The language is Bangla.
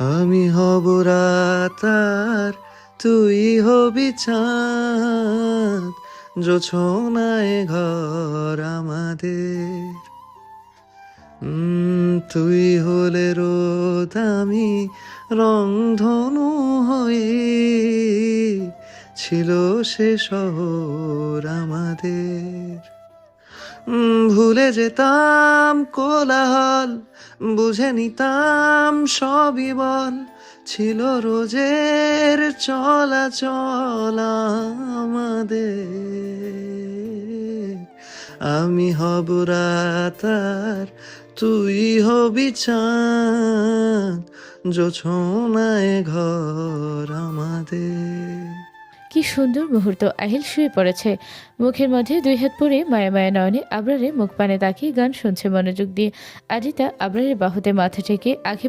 আমি হব রাত আর তুই হবি চাঁদ, জোছনায় ঘর আমাদের। তুই হলে রোদ, আমি রংধনু হয়ে, ছিল সে শহর আমাদের। ভুলে যেতাম কোলাহল, বুঝে নিতাম সবই বল, ছিল রোজের চলাচল আমাদের। আমি হব রাত আর তুই হবি চাঁদ, জোছনায় ঘর আমাদের। কি সুন্দর মুহূর্ত। আহিল শুয়ে পড়েছে, মুখের মধ্যে দুই হাত পরে মায়া মায়া নয়নে আবরারের মুখ পানে তাকিয়ে গান শুনছে মনোযোগ দিয়ে। আদিতা আবরারের বাহুতে মাথা ঠেকে আখে